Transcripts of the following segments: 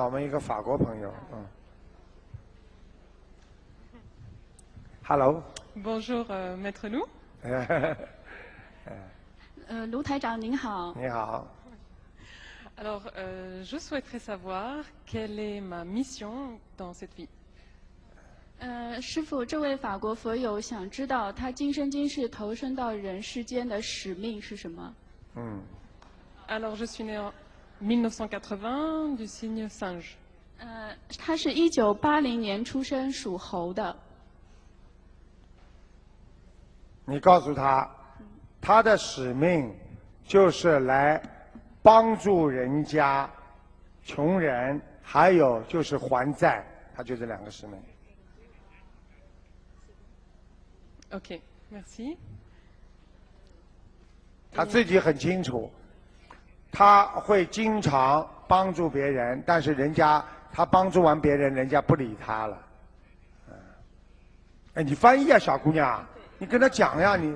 我们一个法国朋友，Hello。Bonjour, Maître Lou。卢台长您好。你好。Alors, je souhaiterais savoir quelle est ma mission dans cette vie. 师父，这位法国佛友想知道他今生今世投生到人世间的使命是什么？Alors, je suis né en 1980 du signe singe. 他是1980年出生，属猴的。你告诉他，他的使命就是来帮助人家、穷人，还有就是还债，他就这两个使命。OK, merci. 他自己很清楚，他会经常帮助别人，但是人家他帮助完别人，人家不理他了。哎，你翻译啊，小姑娘，你跟他讲呀，你。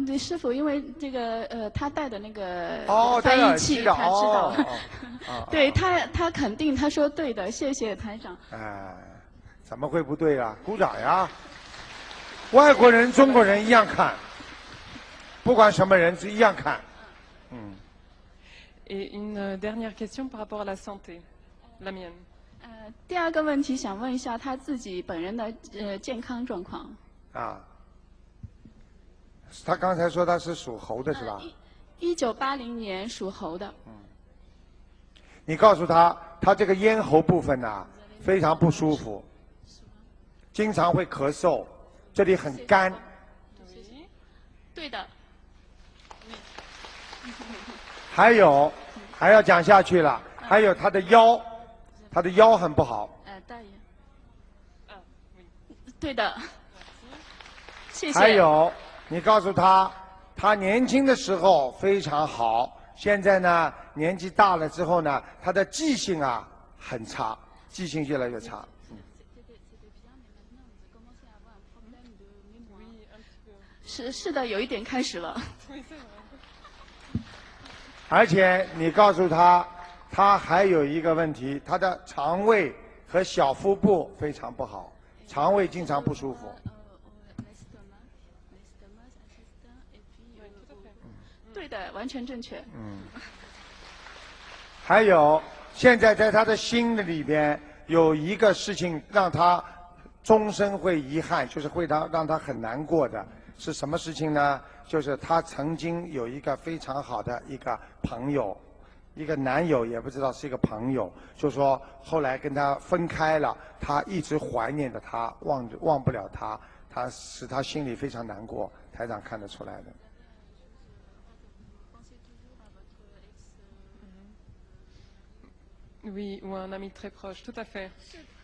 对，师傅，因为这个他带的那个翻译器，他知道。对他肯定，他说对的，谢谢台长。怎么会不对啊？鼓掌呀！外国人、中国人一样看，不管什么人是一样看。Et une dernière question par rapport à la santé, la mienne. 第二个问题想问一下他自己本人的健康状况。他刚才说他是属猴的是吧？1980年属猴的。你告诉他，他这个咽喉部分呢非常不舒服，经常会咳嗽，这里很干。对的。还要讲下去了，还有他的腰很不好。大爷。对的。谢谢。还有，你告诉他，他年轻的时候非常好，现在呢年纪大了之后呢，他的记性很差，记性越来越差。是的，有一点开始了。而且你告诉他，他还有一个问题，他的肠胃和小腹部非常不好，肠胃经常不舒服。对的，完全正确。还有，现在在他的心里边有一个事情让他终身会遗憾，就是会让他很难过的，是什么事情呢？就是他曾经有一个非常好的一个朋友，一个男友，也不知道是一个朋友，就说后来跟他分开了，他一直怀念着他，忘不了他，他使他心里非常难过，台长看得出来的。Oui, ou un ami très proche, tout à fait.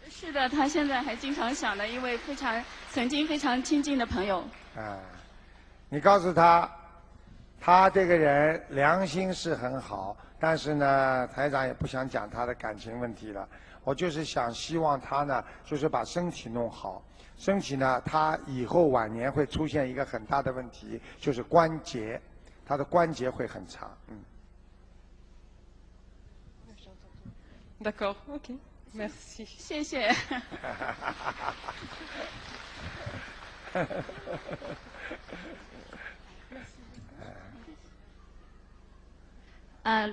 是的，他现在还经常想的一位曾经非常亲近的朋友。你告诉他，他这个人良心是很好，但是呢，台长也不想讲他的感情问题了。我就是希望他呢，就是把身体弄好。身体呢，他以后晚年会出现一个很大的问题，就是关节，他的关节会很差。D'accord, ok, merci. 谢谢。